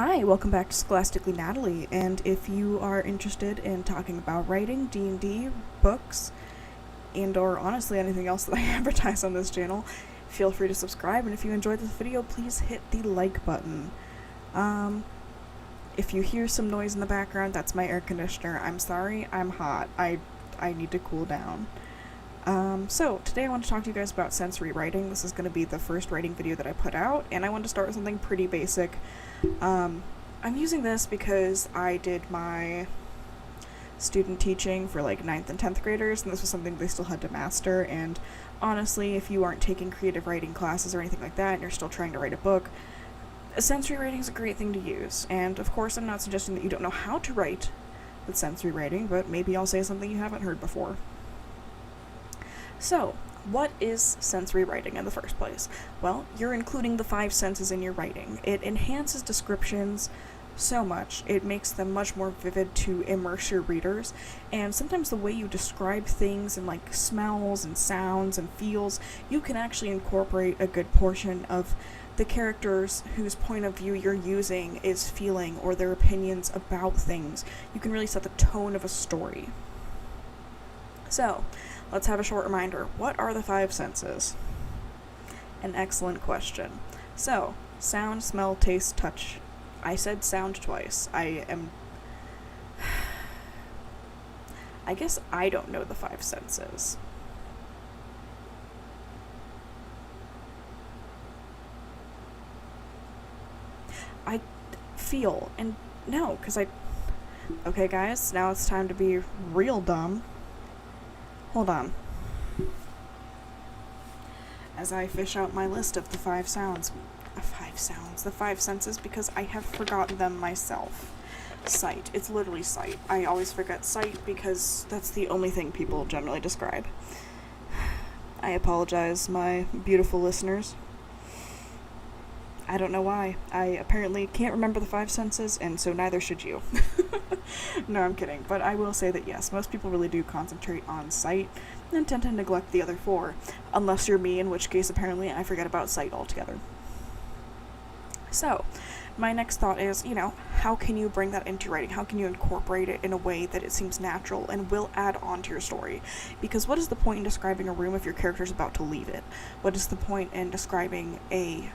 Hi, welcome back to Scholastically Natalie, and if you are interested in talking about writing, D&D, books, and or honestly anything else that I advertise on this channel, feel free to subscribe, and if you enjoyed this video, please hit the like button. If you hear some noise in the background, that's my air conditioner. I'm sorry, I'm hot. I need to cool down. So today I want to talk to you guys about sensory writing. This is going to be the first writing video that I put out, and I want to start with something pretty basic. I'm using this because I did my student teaching for like 9th and 10th graders, and this was something they still had to master, and honestly, if you aren't taking creative writing classes or anything like that, and you're still trying to write a book, sensory writing is a great thing to use. And of course, I'm not suggesting that you don't know how to write with sensory writing, but maybe I'll say something you haven't heard before. So, what is sensory writing in the first place? Well, you're including the 5 senses in your writing. It enhances descriptions so much. It makes them much more vivid to immerse your readers, and sometimes the way you describe things and like smells and sounds and feels, you can actually incorporate a good portion of the characters whose point of view you're using is feeling or their opinions about things. You can really set the tone of a story. So, let's have a short reminder. What are the 5 senses? An excellent question. So, sound, smell, taste, touch. I said sound twice. I guess I don't know the 5 senses. I feel, and no, because okay guys, now it's time to be real dumb. Hold on. As I fish out my list of the 5 the 5 senses, because I have forgotten them myself. Sight. It's literally sight. I always forget sight because that's the only thing people generally describe. I apologize, my beautiful listeners. I don't know why. I apparently can't remember the 5 senses, and so neither should you. No, I'm kidding. But I will say that yes, most people really do concentrate on sight and tend to neglect the other 4. Unless you're me, in which case apparently I forget about sight altogether. So, my next thought is, how can you bring that into writing? How can you incorporate it in a way that it seems natural and will add on to your story? Because what is the point in describing a room if your character's about to leave it? What is the point in describing a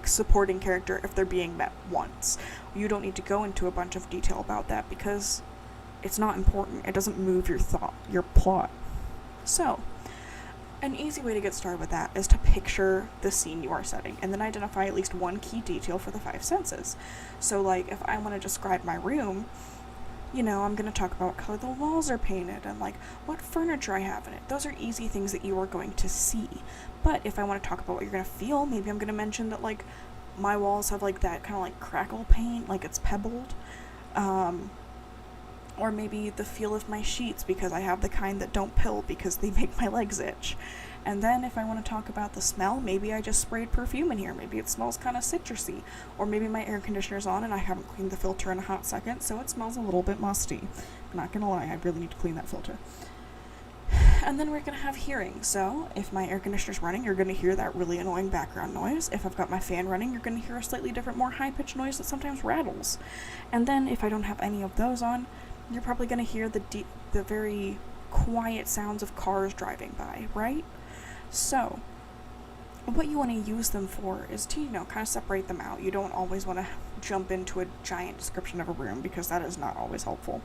supporting character if they're being met once? You don't need to go into a bunch of detail about that because it's not important. It doesn't move your plot. So, an easy way to get started with that is to picture the scene you are setting and then identify at least one key detail for the 5 senses. So if I want to describe my room, I'm going to talk about what color the walls are painted and what furniture I have in it. Those are easy things that you are going to see. But if I want to talk about what you're going to feel, maybe I'm going to mention that my walls have that kind of crackle paint, it's pebbled. Or maybe the feel of my sheets, because I have the kind that don't pill because they make my legs itch. And then if I want to talk about the smell, maybe I just sprayed perfume in here. Maybe it smells kind of citrusy. Or maybe my air conditioner's on and I haven't cleaned the filter in a hot second, so it smells a little bit musty. I'm not gonna lie, I really need to clean that filter. And then we're going to have hearing. So if my air conditioner's running, you're going to hear that really annoying background noise. If I've got my fan running, you're going to hear a slightly different, more high-pitched noise that sometimes rattles. And then if I don't have any of those on, you're probably going to hear the very quiet sounds of cars driving by, right? So, what you want to use them for is to, kind of separate them out. You don't always want to jump into a giant description of a room because that is not always helpful.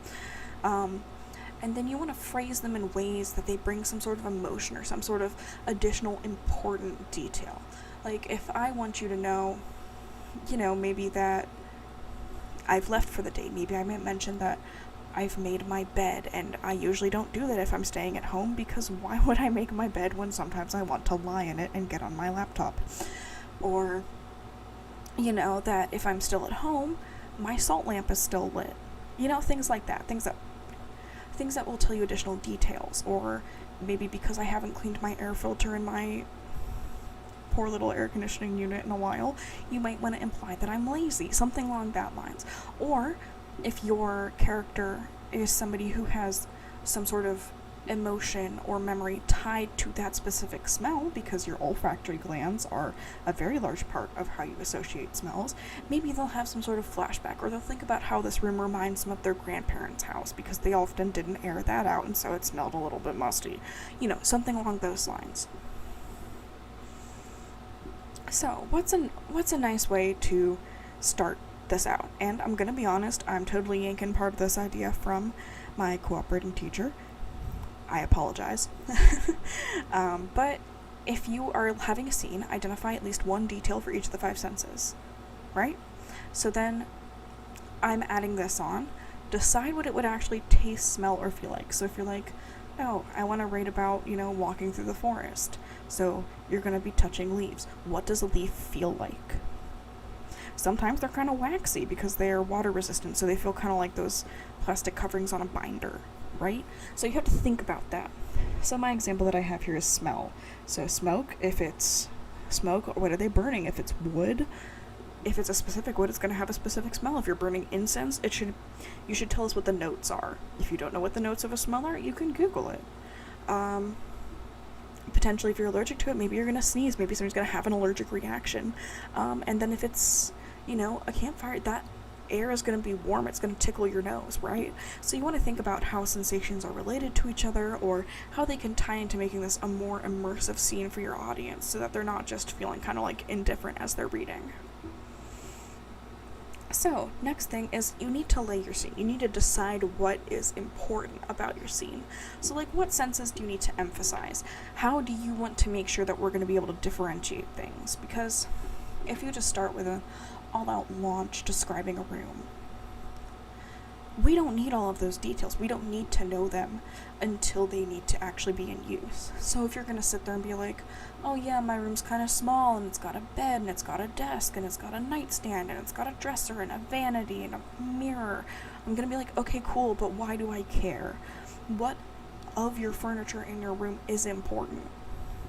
And then you want to phrase them in ways that they bring some sort of emotion or some sort of additional important detail. If I want you to know, maybe that I've left for the day, maybe I might mention that I've made my bed, and I usually don't do that if I'm staying at home, because why would I make my bed when sometimes I want to lie in it and get on my laptop? Or, that if I'm still at home, my salt lamp is still lit. Things like that. Things that will tell you additional details. Or maybe because I haven't cleaned my air filter in my poor little air conditioning unit in a while, you might want to imply that I'm lazy. Something along that lines. Or if your character is somebody who has some sort of emotion or memory tied to that specific smell, because your olfactory glands are a very large part of how you associate smells. Maybe they'll have some sort of flashback, or they'll think about how this room reminds them of their grandparents' house because they often didn't air that out and so it smelled a little bit musty. Something along those lines. So, what's a nice way to start this out? And I'm gonna be honest, I'm totally yanking part of this idea from my cooperating teacher. I apologize. But if you are having a scene, identify at least one detail for each of the 5 senses, right? So then I'm adding this on. Decide what it would actually taste, smell, or feel like. So if you're like, oh, I want to write about, walking through the forest. So you're going to be touching leaves. What does a leaf feel like? Sometimes they're kind of waxy because they're water resistant, so they feel kind of like those plastic coverings on a binder, right? So you have to think about that. So my example that I have here is smell. So smoke, if it's smoke, what are they burning? If it's wood, if it's a specific wood, it's going to have a specific smell. If you're burning incense, you should tell us what the notes are. If you don't know what the notes of a smell are, you can Google it. Potentially, if you're allergic to it, maybe you're going to sneeze. Maybe somebody's going to have an allergic reaction. And then if it's, a campfire, that air is going to be warm. It's going to tickle your nose, right? So you want to think about how sensations are related to each other, or how they can tie into making this a more immersive scene for your audience, so that they're not just feeling kind of like indifferent as they're reading. So, next thing is you need to lay your scene. You need to decide what is important about your scene. So, like, what senses do you need to emphasize? How do you want to make sure that we're going to be able to differentiate things? Because if you just start with an all-out launch describing a room, we don't need all of those details. We don't need to know them until they need to actually be in use. So if you're going to sit there and be like, oh yeah, my room's kind of small, and it's got a bed, and it's got a desk, and it's got a nightstand, and it's got a dresser, and a vanity, and a mirror, I'm going to be like, okay, cool, but why do I care? What of your furniture in your room is important?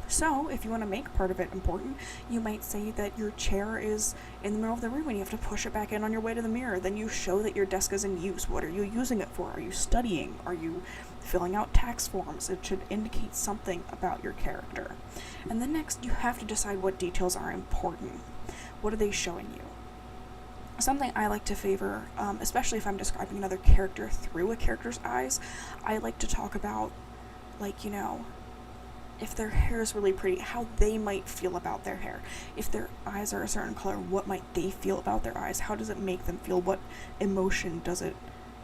So, if you want to make part of it important, you might say that your chair is in the middle of the room and you have to push it back in on your way to the mirror. Then you show that your desk is in use. What are you using it for? Are you studying? Are you filling out tax forms? It should indicate something about your character. And then next, you have to decide what details are important. What are they showing you? Something I like to favor, especially if I'm describing another character through a character's eyes, I like to talk about, if their hair is really pretty, how they might feel about their hair. If their eyes are a certain color, what might they feel about their eyes? How does it make them feel? What emotion does it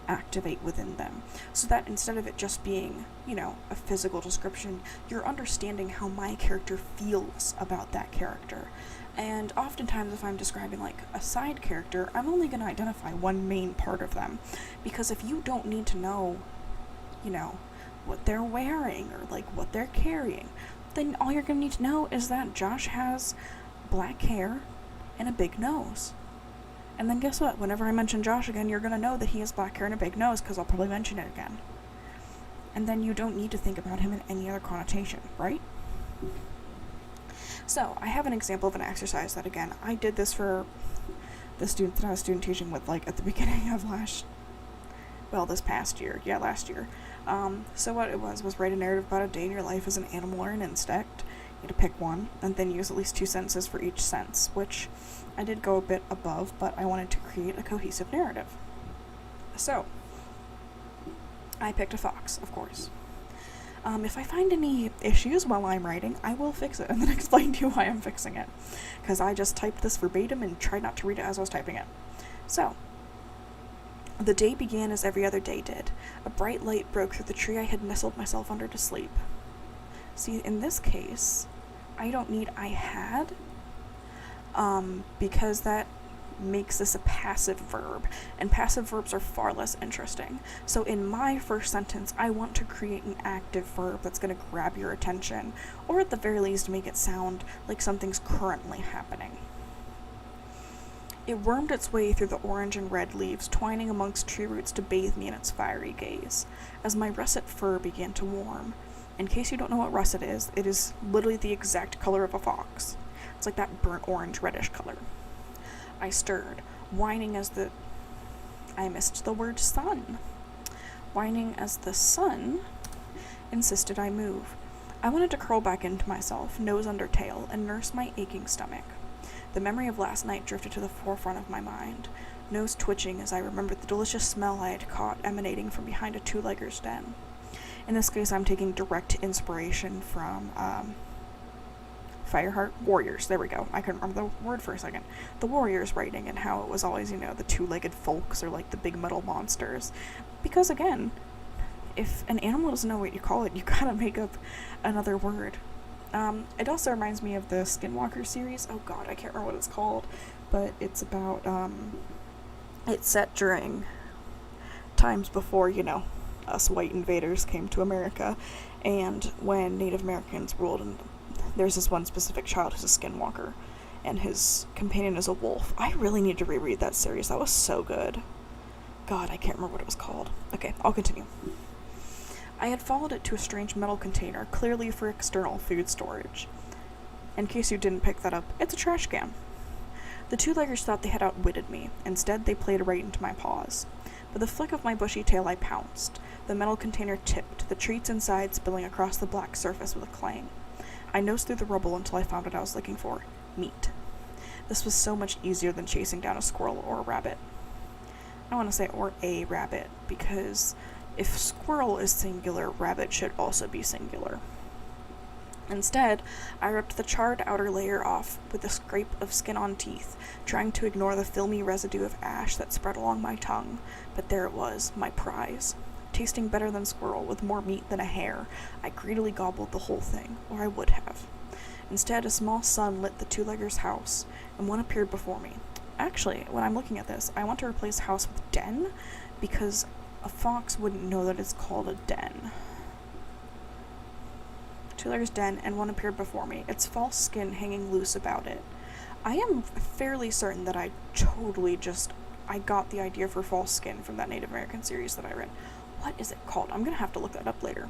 activate within them? So that instead of it just being, a physical description, you're understanding how my character feels about that character. And oftentimes if I'm describing like a side character, I'm only going to identify one main part of them. Because if you don't need to know, what they're wearing or like what they're carrying, then all you're going to need to know is that Josh has black hair and a big nose. And then guess what? Whenever I mention Josh again, you're going to know that he has black hair and a big nose because I'll probably mention it again. And then you don't need to think about him in any other connotation, right? So, I have an example of an exercise that, again, I did this for the student that I was student teaching with, like, at the beginning of last year. So what it was write a narrative about a day in your life as an animal or an insect. You had to pick one, and then use at least 2 senses for each sense, which I did go a bit above, but I wanted to create a cohesive narrative. So, I picked a fox, of course. If I find any issues while I'm writing, I will fix it and then explain to you why I'm fixing it, because I just typed this verbatim and tried not to read it as I was typing it. So, the day began as every other day did. A bright light broke through the tree I had nestled myself under to sleep. See, in this case, I don't need I had, because that makes this a passive verb, and passive verbs are far less interesting. So in my first sentence, I want to create an active verb that's going to grab your attention, or at the very least make it sound like something's currently happening. It wormed its way through the orange and red leaves, twining amongst tree roots to bathe me in its fiery gaze, as my russet fur began to warm. In case you don't know what russet is, it is literally the exact color of a fox. It's like that burnt orange reddish color. I stirred, whining as I missed the word sun. Whining as the sun insisted I move. I wanted to curl back into myself, nose under tail, and nurse my aching stomach. The memory of last night drifted to the forefront of my mind, nose twitching as I remembered the delicious smell I had caught emanating from behind a two-legger's den. In this case, I'm taking direct inspiration from Fireheart Warriors. There we go. I couldn't remember the word for a second. The Warriors writing, and how it was always, the two-legged folks or like the big metal monsters. Because again, if an animal doesn't know what you call it, you gotta make up another word. It also reminds me of the Skinwalker series. Oh god, I can't remember what it's called, but it's about, it's set during times before, us white invaders came to America, and when Native Americans ruled, and there's this one specific child who's a skinwalker, and his companion is a wolf. I really need to reread that series. That was so good. God, I can't remember what it was called. Okay, I'll continue. I had followed it to a strange metal container, clearly for external food storage. In case you didn't pick that up, it's a trash can. The two-leggers thought they had outwitted me. Instead, they played right into my paws. With a flick of my bushy tail, I pounced. The metal container tipped, the treats inside spilling across the black surface with a clang. I nosed through the rubble until I found what I was looking for: meat. This was so much easier than chasing down a squirrel or a rabbit. I want to say or a rabbit, because if squirrel is singular, rabbit should also be singular. Instead, I ripped the charred outer layer off with a scrape of skin on teeth, trying to ignore the filmy residue of ash that spread along my tongue. But there it was, my prize. Tasting better than squirrel, with more meat than a hare, I greedily gobbled the whole thing, or I would have. Instead, a small sun lit the two-leggers' house, and one appeared before me. Actually, when I'm looking at this, I want to replace house with den, because a fox wouldn't know that it's called a den. Two-leggers' den, and one appeared before me, its false skin hanging loose about it. I am fairly certain that I got the idea for false skin from that Native American series that I read. What is it called? I'm gonna have to look that up later.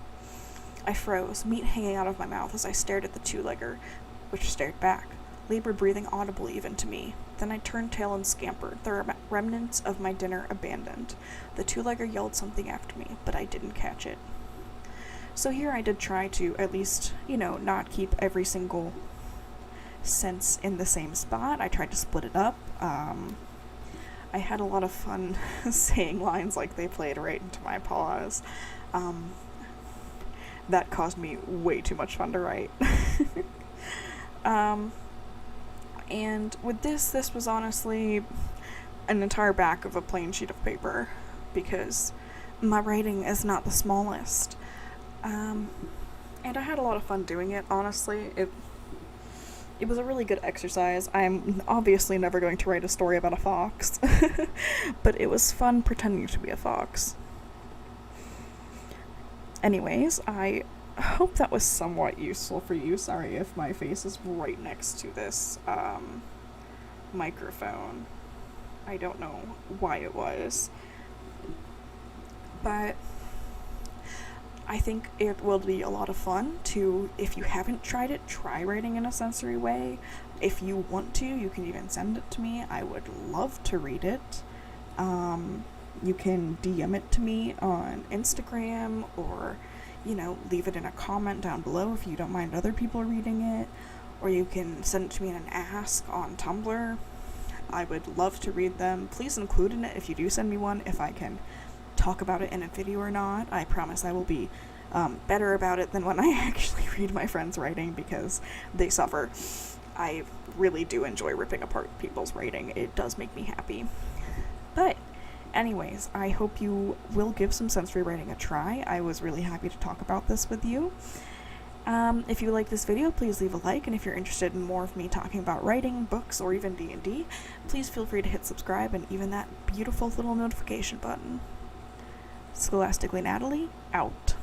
I froze, meat hanging out of my mouth as I stared at the two-legger, which stared back, labored breathing audibly even to me. Then I turned tail and scampered, the remnants of my dinner abandoned. The two-legger yelled something after me, but I didn't catch it. So here I did try to at least, not keep every single sense in the same spot. I tried to split it up. I had a lot of fun saying lines like they played right into my paws. That caused me way too much fun to write. And with this was honestly an entire back of a plain sheet of paper, because my writing is not the smallest. And I had a lot of fun doing it, honestly. It was a really good exercise. I'm obviously never going to write a story about a fox, but it was fun pretending to be a fox. Anyways, I hope that was somewhat useful for you. Sorry if my face is right next to this microphone. I don't know why it was, but I think it will be a lot of fun to, if you haven't tried it, try writing in a sensory way. If you want to, you can even send it to me. I would love to read it. You can DM it to me on Instagram, or, leave it in a comment down below if you don't mind other people reading it. Or you can send it to me in an ask on Tumblr. I would love to read them. Please include in it, if you do send me one, if I can talk about it in a video or not. I promise I will be better about it than when I actually read my friends' writing, because they suffer. I really do enjoy ripping apart people's writing. It does make me happy. But anyways, I hope you will give some sensory writing a try. I was really happy to talk about this with you. If you like this video, please leave a like, and if you're interested in more of me talking about writing, books, or even D&D, please feel free to hit subscribe and even that beautiful little notification button. Scholastically Natalie, out.